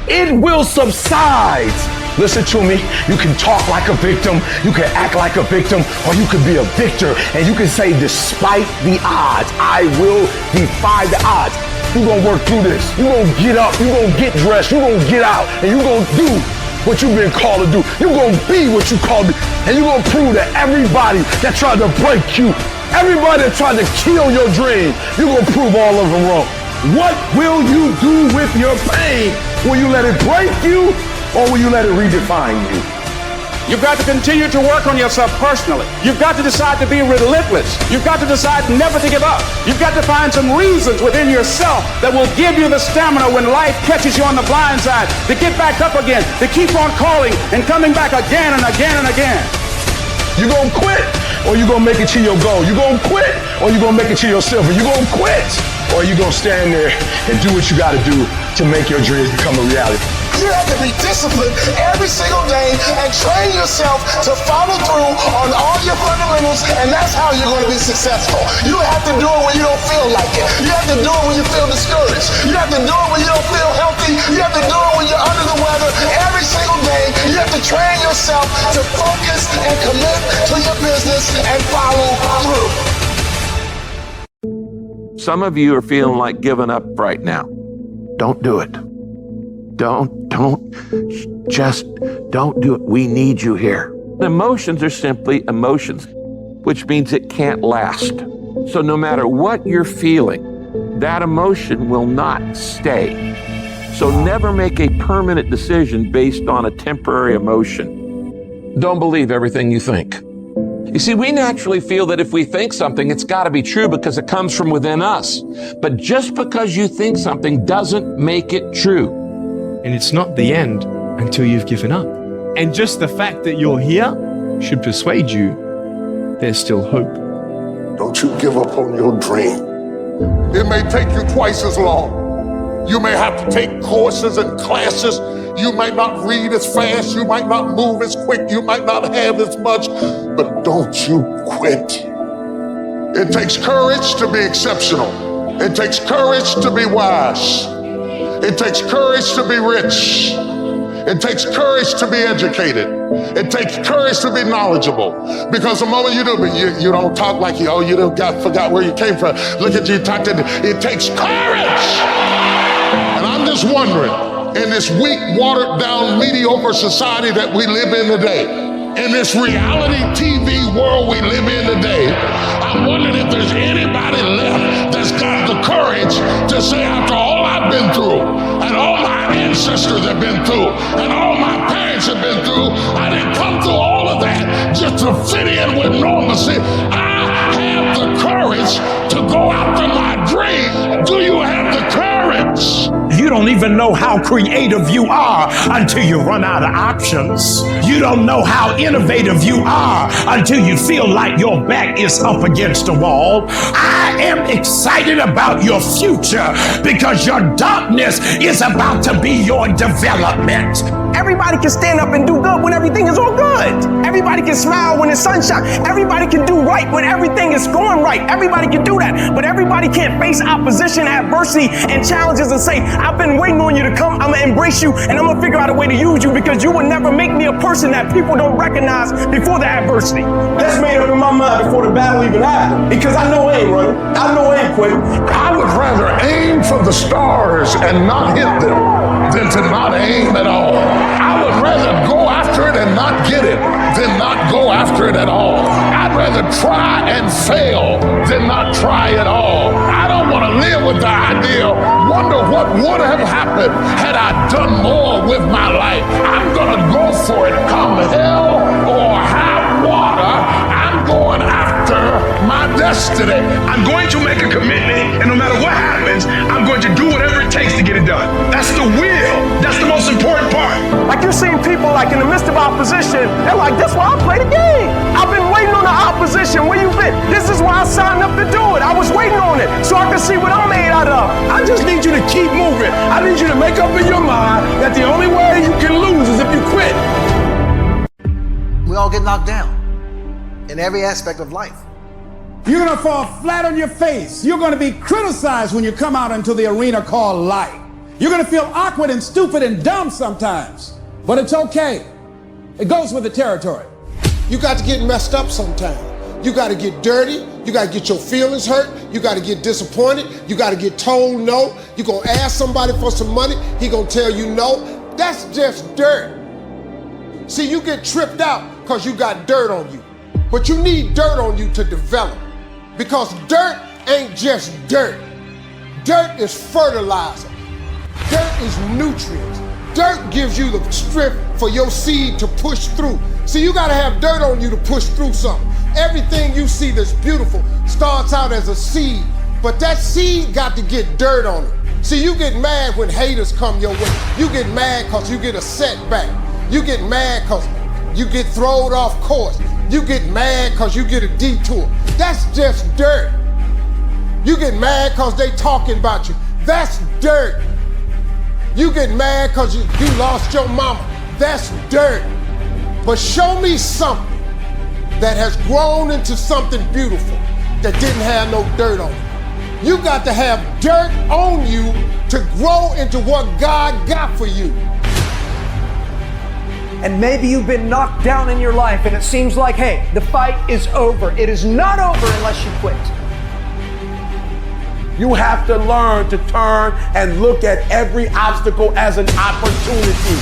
it will subside. Listen to me. You can talk like a victim, you can act like a victim, or you can be a victor and you can say, despite the odds, I will defy the odds. You're gonna work through this. You're gonna get up, you're gonna get dressed, you're gonna get out, and you're gonna do what you've been called to do. You're gonna be what you called to, and you're gonna prove to everybody that tried to break you, everybody that tried to kill your dream, you're gonna prove all of them wrong. What will you do with your pain? Will you let it break you, or will you let it redefine you? You've got to continue to work on yourself personally. You've got to decide to be relentless. You've got to decide never to give up. You've got to find some reasons within yourself that will give you the stamina when life catches you on the blind side to get back up again, to keep on calling and coming back again and again and again. You gonna quit, or you gonna make it to your goal? You gonna quit, or you gonna make it to your silver? You gonna quit, or you gonna stand there and do what you gotta do to make your dreams become a reality? You have to be disciplined every single day and train yourself to follow through on all your fundamentals, and that's how you're going to be successful. You have to do it when you don't feel like it. You have to do it when you feel discouraged. You have to do it when you don't feel healthy. You have to do it when you're under the weather. Every single day, you have to train yourself to focus and commit to your business and follow through. Some of you are feeling like giving up right now. Don't do it. Just don't do it. We need you here. Emotions are simply emotions, which means it can't last. So no matter what you're feeling, that emotion will not stay. So never make a permanent decision based on a temporary emotion. Don't believe everything you think. You see, we naturally feel that if we think something, it's got to be true because it comes from within us. But just because you think something doesn't make it true. And it's not the end until you've given up. And just the fact that you're here should persuade you there's still hope. Don't you give up on your dream. It may take you twice as long. You may have to take courses and classes You might not read as fast, you might not move as quick, you might not have as much, but don't you quit. It takes courage to be exceptional. It takes courage to be wise. It takes courage to be rich. It takes courage to be educated. It takes courage to be knowledgeable. Because the moment you do, but you don't talk like you forgot where you came from. Look at you talking. It takes courage. And I'm just wondering, in this weak, watered down, mediocre society that we live in today, in this reality TV world we live in today, I'm wondering if there's anybody left that's got the courage to say, after all I've been through, and all my ancestors have been through, and all my parents have been through, I didn't come through all of that just to fit in with normalcy. I have the courage to go after my dream. Do you have the courage? You don't even know how creative you are until you run out of options. You don't know how innovative you are until you feel like your back is up against a wall. I am excited about your future because your darkness is about to be your development. Everybody can stand up and do good when everything is all good. Everybody can smile when the sun shines. Everybody can do right when everything is going right. Everybody can do that. But everybody can't face opposition, adversity, and challenges and say, I've been waiting on you to come. I'm going to embrace you and I'm going to figure out a way to use you because you will never make me a person that people don't recognize before the adversity. That's made up in my mind before the battle even happened. Because I know I ain't running. I know I ain't quitting. I would rather aim for the stars and not hit them than to not aim at all. I would rather go after it and not get it than not go after it at all. I'd rather try and fail than not try at all. I don't want to live with the idea, wonder what would have happened had I done more with my life. I'm going to go for it, come hell or high water. I'm going after my destiny. I'm going to make a commitment, and no matter what happens, I'm going to do whatever it takes to get it done. That's the will. That's the most important part. Like you're seeing people like in the midst of opposition, they're like, that's why I play the game. I've been waiting on the opposition. Where you been? This is why I signed up to do it. I was waiting on it so I can see what I'm made out of. I just need you to keep moving. I need you to make up in your mind that the only way you can lose is if you quit. We all get knocked down in every aspect of life. You're going to fall flat on your face. You're going to be criticized when you come out into the arena called life. You're going to feel awkward and stupid and dumb sometimes, but it's okay. It goes with the territory. You got to get messed up sometime. You got to get dirty. You got to get your feelings hurt. You got to get disappointed. You got to get told no. You're going to ask somebody for some money. He going to tell you no. That's just dirt. See, you get tripped out because you got dirt on you. But you need dirt on you to develop. Because dirt ain't just dirt. Dirt is fertilizer. Dirt is nutrients. Dirt gives you the strength for your seed to push through. See, you gotta have dirt on you to push through something. Everything you see that's beautiful starts out as a seed, but that seed got to get dirt on it. See, you get mad when haters come your way. You get mad because you get a setback. You get mad because you get thrown off course. You get mad because you get a detour. That's just dirt. You get mad because they talking about you. That's dirt. You get mad because you lost your mama. That's dirt. But show me something that has grown into something beautiful that didn't have no dirt on it. You got to have dirt on you to grow into what God got for you. And maybe you've been knocked down in your life and it seems like, hey, the fight is over. It is not over unless you quit. You have to learn to turn and look at every obstacle as an opportunity.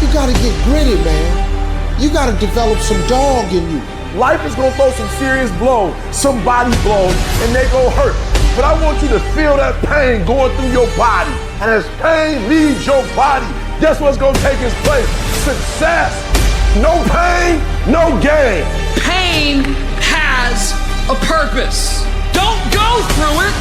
You gotta get gritty, man. You gotta develop some dog in you. Life is gonna throw some serious blows, some body blows, and they gonna hurt. But I want you to feel that pain going through your body. And as pain leaves your body, guess what's gonna take its place? Success. No pain, no gain. Pain has a purpose. Don't go through it,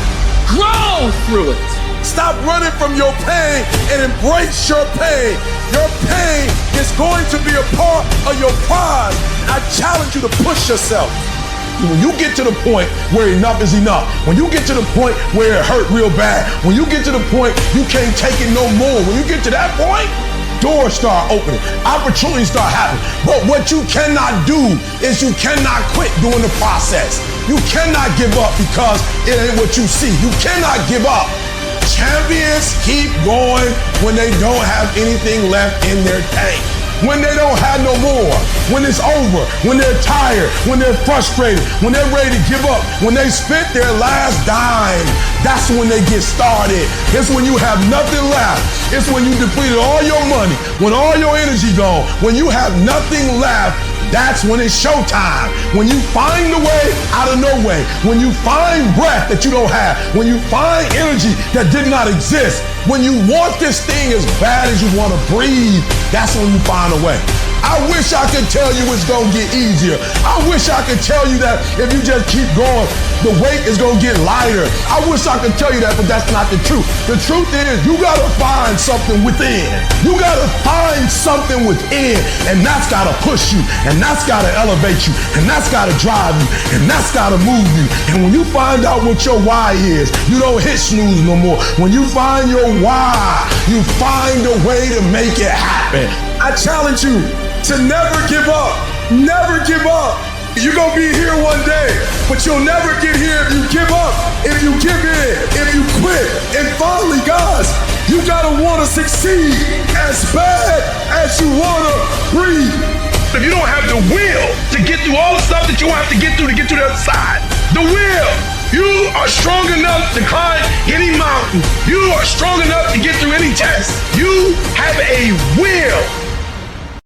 grow through it. Stop running from your pain and embrace your pain. Your pain is going to be a part of your prize. I challenge you to push yourself. When you get to the point where enough is enough, when you get to the point where it hurt real bad, when you get to the point you can't take it no more, when you get to that point, doors start opening, opportunities start happening. But what you cannot do is you cannot quit during the process. You cannot give up because it ain't what you see. You cannot give up. Champions keep going when they don't have anything left in their tank. When they don't have no more, when it's over, when they're tired, when they're frustrated, when they're ready to give up, when they spent their last dime, that's when they get started. It's when you have nothing left. It's when you depleted all your money, when all your energy gone, when you have nothing left. That's when it's showtime. When you find the way out of no way. When you find breath that you don't have. When you find energy that did not exist. When you want this thing as bad as you want to breathe, that's when you find a way. I wish I could tell you it's gonna get easier. I wish I could tell you that if you just keep going, the weight is gonna get lighter. I wish I could tell you that, but that's not the truth. The truth is you gotta find something within. You gotta find something within, and that's gotta push you, and that's gotta elevate you, and that's gotta drive you, and that's gotta move you. And when you find out what your why is, you don't hit snooze no more. When you find your why, you find a way to make it happen. I challenge you to never give up. Never give up. You're gonna be here one day, but you'll never get here if you give up, if you give in, if you quit. And finally, guys, you gotta wanna succeed as bad as you wanna breathe. If you don't have the will to get through all the stuff that you have to get through to get to the other side, the will, you are strong enough to climb any mountain. You are strong enough to get through any test. You have a will.